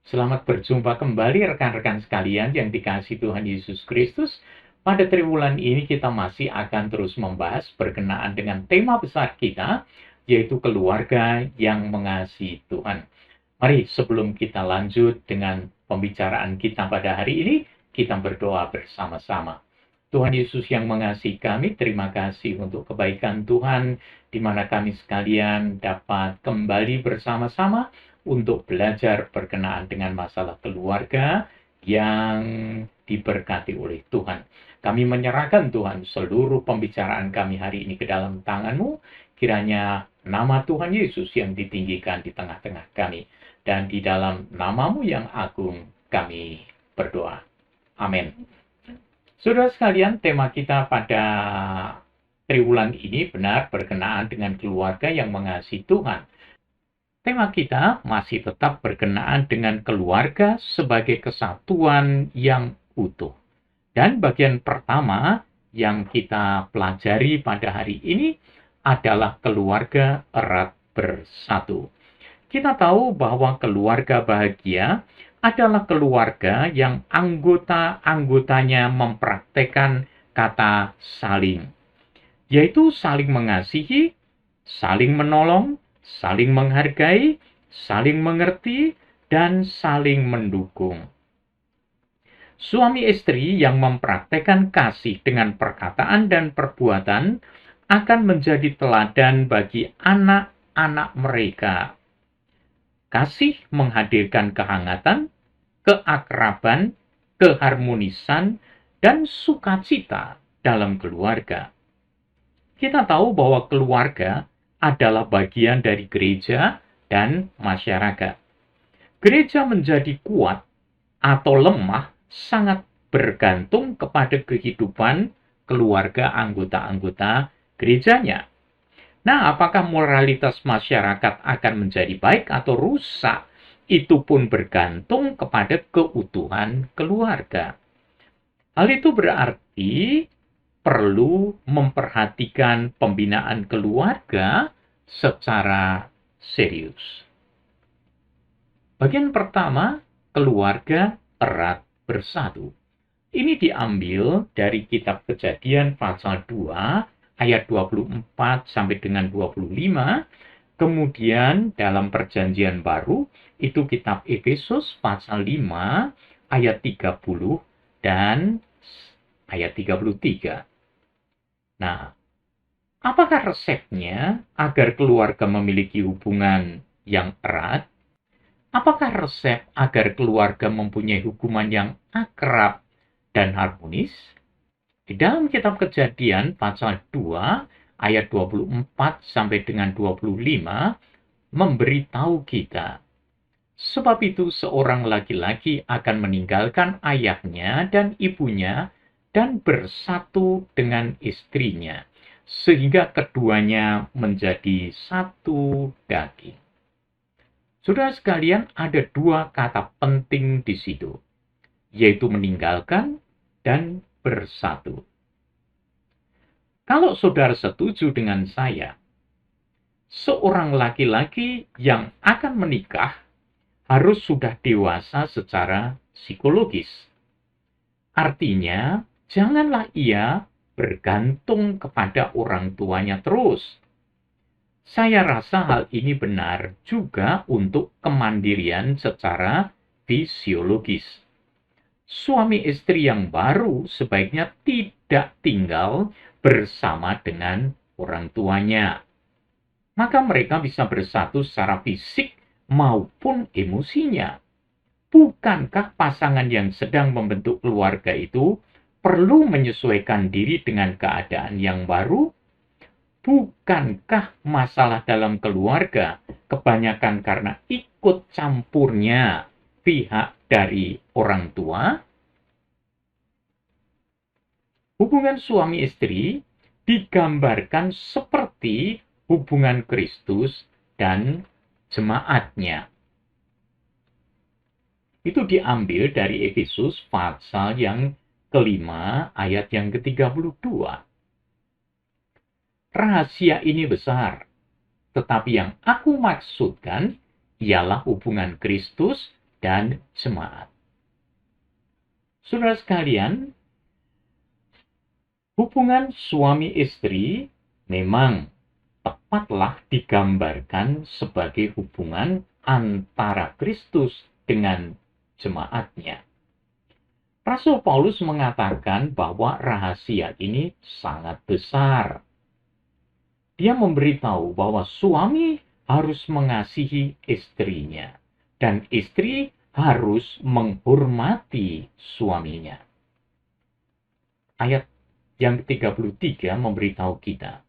Selamat berjumpa kembali rekan-rekan sekalian yang dikasihi Tuhan Yesus Kristus. Pada triwulan ini kita masih akan terus membahas berkenaan dengan tema besar kita, yaitu keluarga yang mengasihi Tuhan. Mari sebelum kita lanjut dengan pembicaraan kita pada hari ini, kita berdoa bersama-sama. Tuhan Yesus yang mengasihi kami, terima kasih untuk kebaikan Tuhan, di mana kami sekalian dapat kembali bersama-sama untuk belajar berkenaan dengan masalah keluarga yang diberkati oleh Tuhan. Kami menyerahkan Tuhan seluruh pembicaraan kami hari ini ke dalam tangan-Mu, kiranya nama Tuhan Yesus yang ditinggikan di tengah-tengah kami, dan di dalam nama-Mu yang agung kami berdoa. Amin. Saudara sekalian, tema kita pada triwulan ini benar berkenaan dengan keluarga yang mengasihi Tuhan. Tema kita masih tetap berkenaan dengan keluarga sebagai kesatuan yang utuh. Dan bagian pertama yang kita pelajari pada hari ini adalah keluarga erat bersatu. Kita tahu bahwa keluarga bahagia adalah keluarga yang anggota-anggotanya mempraktekkan kata saling, yaitu saling mengasihi, saling menolong, saling menghargai, saling mengerti, dan saling mendukung. Suami istri yang mempraktekkan kasih dengan perkataan dan perbuatan akan menjadi teladan bagi anak-anak mereka. Kasih menghadirkan kehangatan, keakraban, keharmonisan, dan sukacita dalam keluarga. Kita tahu bahwa keluarga adalah bagian dari gereja dan masyarakat. Gereja menjadi kuat atau lemah sangat bergantung kepada kehidupan keluarga anggota-anggota gerejanya. Nah, apakah moralitas masyarakat akan menjadi baik atau rusak? Itu pun bergantung kepada keutuhan keluarga. Hal itu berarti perlu memperhatikan pembinaan keluarga secara serius. Bagian pertama, keluarga erat bersatu. Ini diambil dari kitab Kejadian pasal 2 ayat 24 sampai dengan 25. Kemudian dalam Perjanjian Baru itu kitab Efesus pasal 5 ayat 30 dan ayat 33. Nah, apakah resepnya agar keluarga memiliki hubungan yang erat? Apakah resep agar keluarga mempunyai hubungan yang akrab dan harmonis? Di dalam kitab Kejadian pasal 2 ayat 24 sampai dengan 25 memberitahu kita, sebab itu seorang laki-laki akan meninggalkan ayahnya dan ibunya dan bersatu dengan istrinya, sehingga keduanya menjadi satu daging. Saudara sekalian, ada dua kata penting di situ, yaitu meninggalkan dan bersatu. Kalau saudara setuju dengan saya, seorang laki-laki yang akan menikah harus sudah dewasa secara psikologis. Artinya, janganlah ia bergantung kepada orang tuanya terus. Saya rasa hal ini benar juga untuk kemandirian secara fisiologis. Suami istri yang baru sebaiknya tidak tinggal bersama dengan orang tuanya. Maka mereka bisa bersatu secara fisik maupun emosinya. Bukankah pasangan yang sedang membentuk keluarga itu perlu menyesuaikan diri dengan keadaan yang baru? Bukankah masalah dalam keluarga kebanyakan karena ikut campurnya pihak dari orang tua? Hubungan suami istri digambarkan seperti hubungan Kristus dan jemaatnya. Itu diambil dari Efesus pasal yang kelima ayat yang ke-32. Rahasia ini besar, tetapi yang aku maksudkan ialah hubungan Kristus dan jemaat. Saudara sekalian, hubungan suami istri memang tepatlah digambarkan sebagai hubungan antara Kristus dengan jemaatnya. Rasul Paulus mengatakan bahwa rahasia ini sangat besar. Dia memberitahu bahwa suami harus mengasihi istrinya, dan istri harus menghormati suaminya. Ayat yang ke-33 memberitahu kita,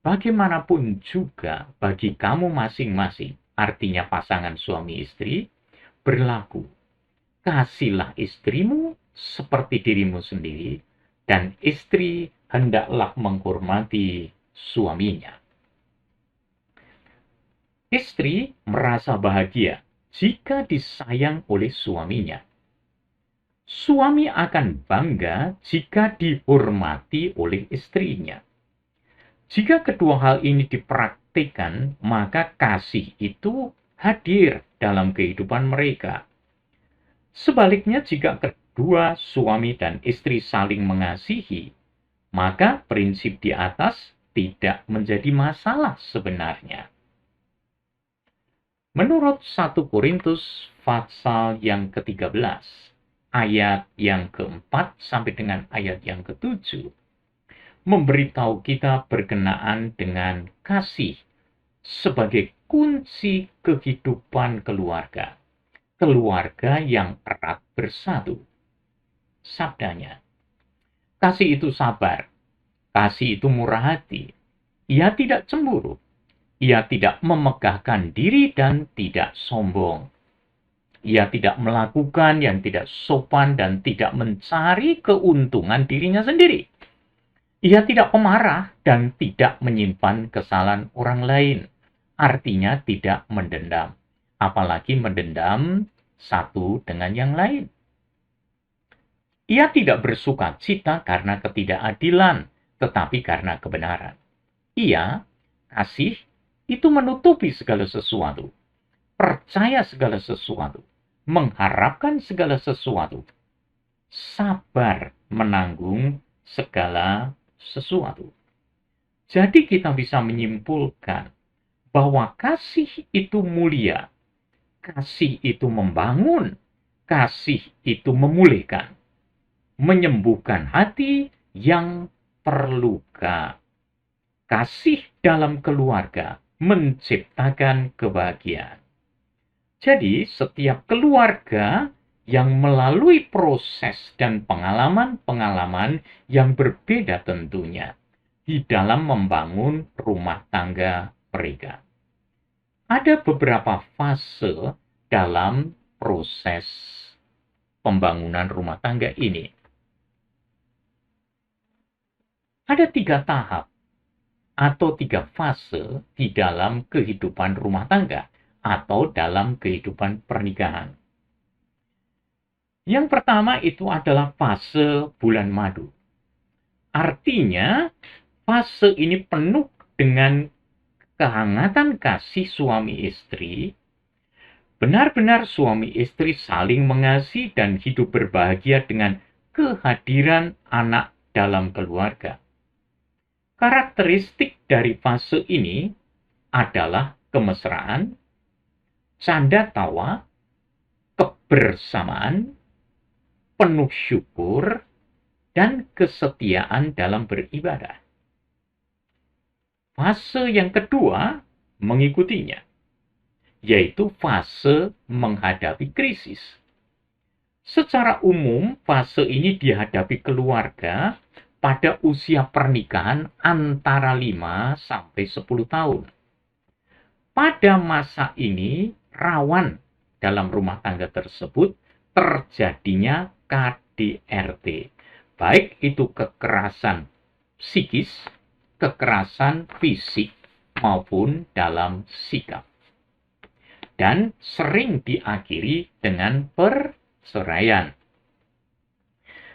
bagaimanapun juga bagi kamu masing-masing, artinya pasangan suami istri, berlaku. Kasihilah istrimu seperti dirimu sendiri, dan istri hendaklah menghormati suaminya. Istri merasa bahagia jika disayang oleh suaminya. Suami akan bangga jika dihormati oleh istrinya. Jika kedua hal ini dipraktikkan, maka kasih itu hadir dalam kehidupan mereka. Sebaliknya, jika kedua suami dan istri saling mengasihi, maka prinsip di atas tidak menjadi masalah sebenarnya. Menurut 1 Korintus pasal yang ke-13, ayat yang ke-4 sampai dengan ayat yang ke-7, memberitahu kita berkenaan dengan kasih sebagai kunci kehidupan keluarga. Keluarga yang erat bersatu. Sabdanya, kasih itu sabar, kasih itu murah hati, ia tidak cemburu, ia tidak memegahkan diri dan tidak sombong. Ia tidak melakukan yang tidak sopan dan tidak mencari keuntungan dirinya sendiri. Ia tidak pemarah dan tidak menyimpan kesalahan orang lain. Artinya tidak mendendam, apalagi mendendam satu dengan yang lain. Ia tidak bersuka cita karena ketidakadilan, tetapi karena kebenaran. Ia, kasih, itu menutupi segala sesuatu, percaya segala sesuatu, mengharapkan segala sesuatu, sabar menanggung segala sesuatu. Jadi kita bisa menyimpulkan bahwa kasih itu mulia, kasih itu membangun, kasih itu memulihkan, menyembuhkan hati yang terluka. Kasih dalam keluarga menciptakan kebahagiaan. Jadi, setiap keluarga yang melalui proses dan pengalaman-pengalaman yang berbeda tentunya di dalam membangun rumah tangga mereka. Ada beberapa fase dalam proses pembangunan rumah tangga ini. Ada 3 tahap atau 3 fase di dalam kehidupan rumah tangga atau dalam kehidupan pernikahan. Yang pertama itu adalah fase bulan madu. Artinya, fase ini penuh dengan kehangatan kasih suami istri. Benar-benar suami istri saling mengasihi dan hidup berbahagia dengan kehadiran anak dalam keluarga. Karakteristik dari fase ini adalah kemesraan, canda tawa, kebersamaan, penuh syukur, dan kesetiaan dalam beribadah. Fase yang kedua mengikutinya, yaitu fase menghadapi krisis. Secara umum, fase ini dihadapi keluarga pada usia pernikahan antara 5 sampai 10 tahun. Pada masa ini, rawan dalam rumah tangga tersebut terjadinya KDRT. Baik itu kekerasan psikis, kekerasan fisik, maupun dalam sikap. Dan sering diakhiri dengan perceraian.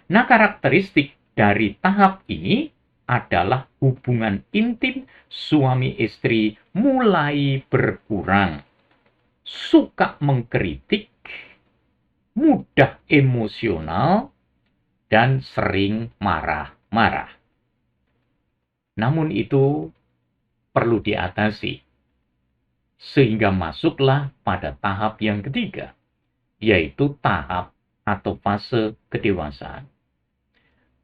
Nah, karakteristik dari tahap ini adalah hubungan intim suami istri mulai berkurang, suka mengkritik, mudah emosional, dan sering marah-marah. Namun itu perlu diatasi, sehingga masuklah pada tahap yang ketiga, yaitu tahap atau fase kedewasaan.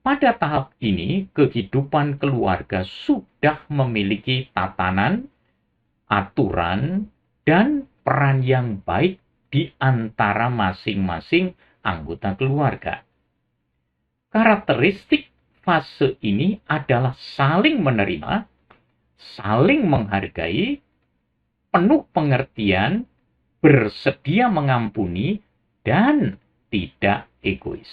Pada tahap ini, kehidupan keluarga sudah memiliki tatanan, aturan, dan peran yang baik di antara masing-masing anggota keluarga. Karakteristik fase ini adalah saling menerima, saling menghargai, penuh pengertian, bersedia mengampuni, dan tidak egois.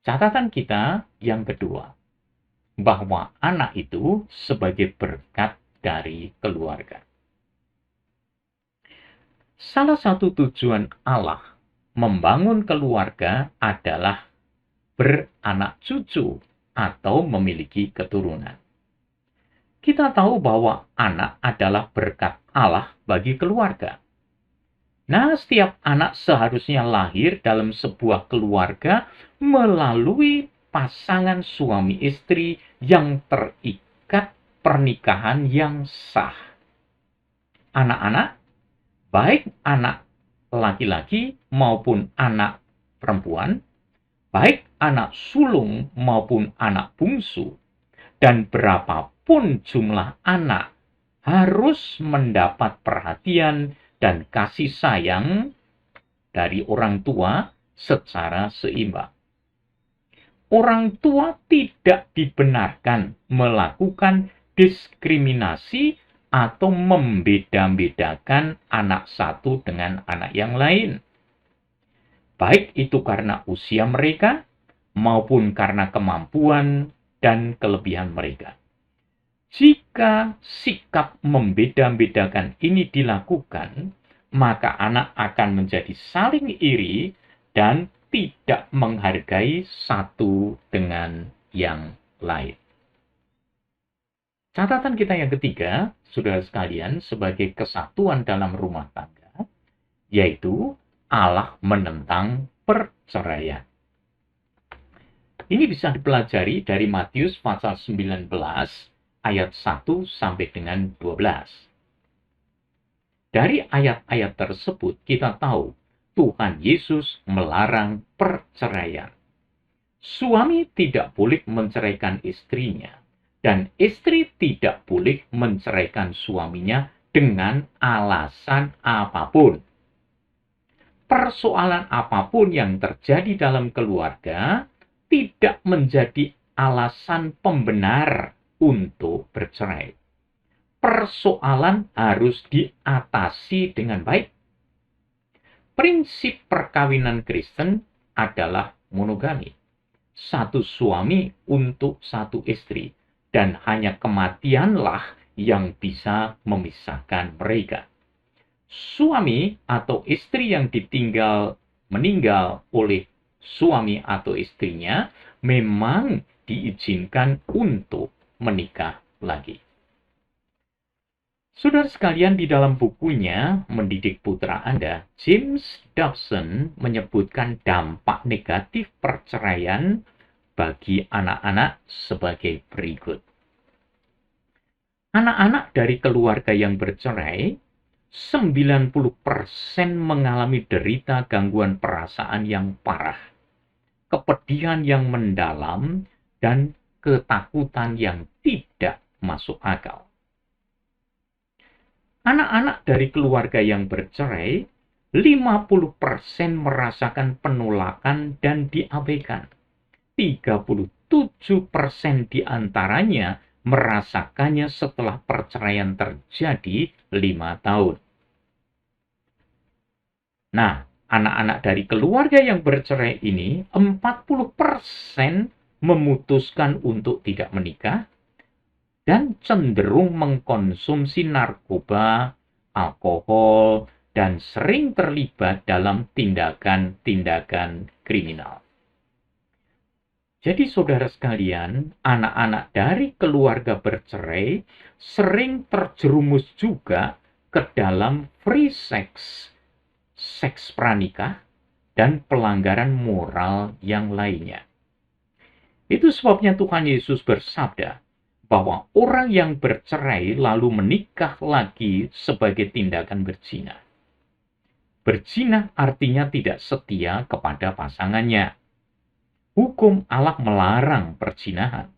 Catatan kita yang kedua, bahwa anak itu sebagai berkat dari keluarga. Salah satu tujuan Allah membangun keluarga adalah beranak cucu atau memiliki keturunan. Kita tahu bahwa anak adalah berkat Allah bagi keluarga. Nah, setiap anak seharusnya lahir dalam sebuah keluarga melalui pasangan suami istri yang terikat pernikahan yang sah. Anak-anak, baik anak laki-laki maupun anak perempuan, baik anak sulung maupun anak bungsu, dan berapapun jumlah anak, harus mendapat perhatian dan kasih sayang dari orang tua secara seimbang. Orang tua tidak dibenarkan melakukan diskriminasi atau membeda-bedakan anak satu dengan anak yang lain. Baik itu karena usia mereka maupun karena kemampuan dan kelebihan mereka. Jika sikap membeda-bedakan ini dilakukan, maka anak akan menjadi saling iri dan tidak menghargai satu dengan yang lain. Catatan kita yang ketiga, saudara sekalian, sebagai kesatuan dalam rumah tangga, yaitu Allah menentang perceraian. Ini bisa dipelajari dari Matius pasal 19 ayat 1 sampai dengan 12. Dari ayat-ayat tersebut kita tahu Tuhan Yesus melarang perceraian. Suami tidak boleh menceraikan istrinya, dan istri tidak boleh menceraikan suaminya dengan alasan apapun. Persoalan apapun yang terjadi dalam keluarga tidak menjadi alasan pembenar untuk bercerai. Persoalan harus diatasi dengan baik. Prinsip perkawinan Kristen adalah monogami. Satu suami untuk satu istri. Dan hanya kematianlah yang bisa memisahkan mereka. Suami atau istri yang meninggal oleh suami atau istrinya memang diizinkan untuk menikah lagi. Saudara sekalian, di dalam bukunya Mendidik Putra Anda, James Dobson menyebutkan dampak negatif perceraian bagi anak-anak sebagai berikut. Anak-anak dari keluarga yang bercerai, 90% mengalami derita gangguan perasaan yang parah, kepedihan yang mendalam, dan ketakutan yang tidak masuk akal. Anak-anak dari keluarga yang bercerai, 50% merasakan penolakan dan diabaikan. 37% diantaranya merasakannya setelah perceraian terjadi 5 tahun. Nah, anak-anak dari keluarga yang bercerai ini, 40% memutuskan untuk tidak menikah dan cenderung mengkonsumsi narkoba, alkohol, dan sering terlibat dalam tindakan-tindakan kriminal. Jadi saudara sekalian, anak-anak dari keluarga bercerai sering terjerumus juga ke dalam free sex seks pranikah, dan pelanggaran moral yang lainnya. Itu sebabnya Tuhan Yesus bersabda bahwa orang yang bercerai lalu menikah lagi sebagai tindakan berzina. Berzina artinya tidak setia kepada pasangannya. Hukum Allah melarang perzinahan.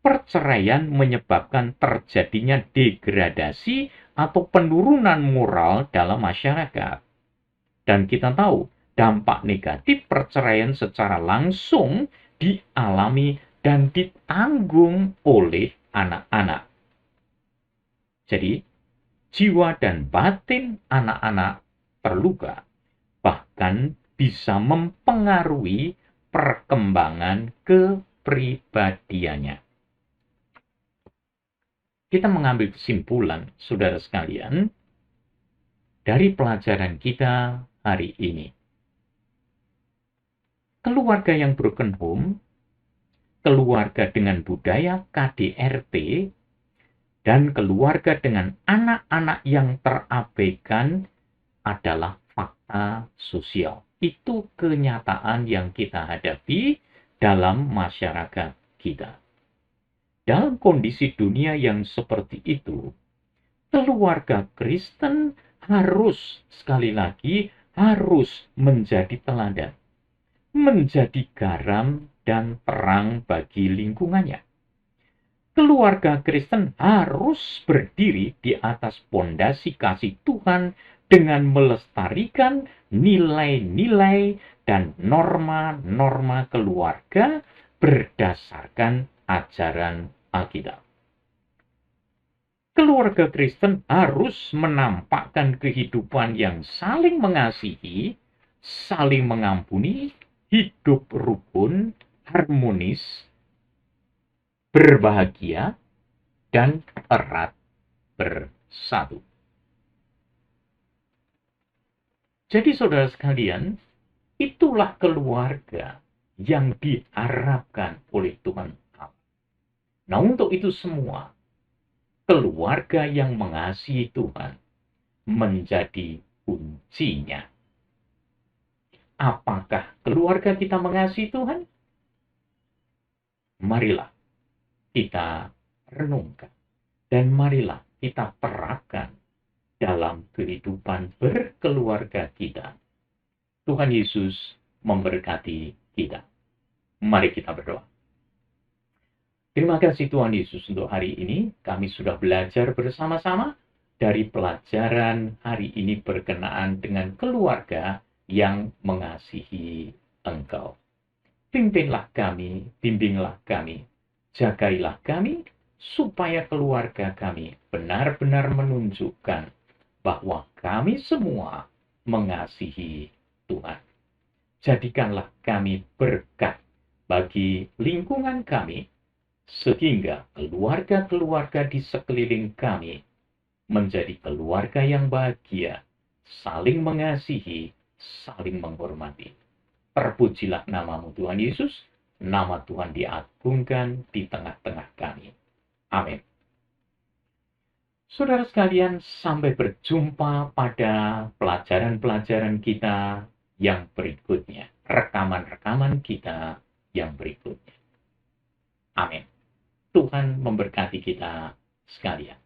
Perceraian menyebabkan terjadinya degradasi atau penurunan moral dalam masyarakat. Dan kita tahu, dampak negatif perceraian secara langsung dialami dan ditanggung oleh anak-anak. Jadi, jiwa dan batin anak-anak terluka, bahkan bisa mempengaruhi perkembangan kepribadiannya. Kita mengambil kesimpulan, saudara sekalian, dari pelajaran kita hari ini. Keluarga yang broken home, keluarga dengan budaya KDRT, dan keluarga dengan anak-anak yang terabaikan adalah fakta sosial. Itu kenyataan yang kita hadapi dalam masyarakat kita. Dalam kondisi dunia yang seperti itu, keluarga Kristen harus, sekali lagi, harus menjadi teladan, menjadi garam dan terang bagi lingkungannya. Keluarga Kristen harus berdiri di atas pondasi kasih Tuhan dengan melestarikan nilai-nilai dan norma-norma keluarga berdasarkan ajaran Alkitab. Keluarga Kristen harus menampakkan kehidupan yang saling mengasihi, saling mengampuni, hidup rukun, harmonis, berbahagia, dan erat bersatu. Jadi saudara sekalian, itulah keluarga yang diharapkan oleh Tuhan Allah. Nah, untuk itu semua, keluarga yang mengasihi Tuhan menjadi kuncinya. Apakah keluarga kita mengasihi Tuhan? Marilah kita renungkan dan marilah kita terapkan dalam kehidupan berkeluarga kita. Tuhan Yesus memberkati kita. Mari kita berdoa. Terima kasih Tuhan Yesus untuk hari ini. Kami sudah belajar bersama-sama dari pelajaran hari ini berkenaan dengan keluarga yang mengasihi Engkau. Pimpinlah kami, bimbinglah kami, jagailah kami, supaya keluarga kami benar-benar menunjukkan bahwa kami semua mengasihi Tuhan. Jadikanlah kami berkat bagi lingkungan kami, sehingga keluarga-keluarga di sekeliling kami menjadi keluarga yang bahagia, saling mengasihi, saling menghormati. Terpujilah namamu Tuhan Yesus, nama Tuhan diagungkan di tengah-tengah kami. Amin. Saudara sekalian, sampai berjumpa pada pelajaran-pelajaran kita yang berikutnya, rekaman-rekaman kita yang berikutnya. Amin. Tuhan memberkati kita sekalian.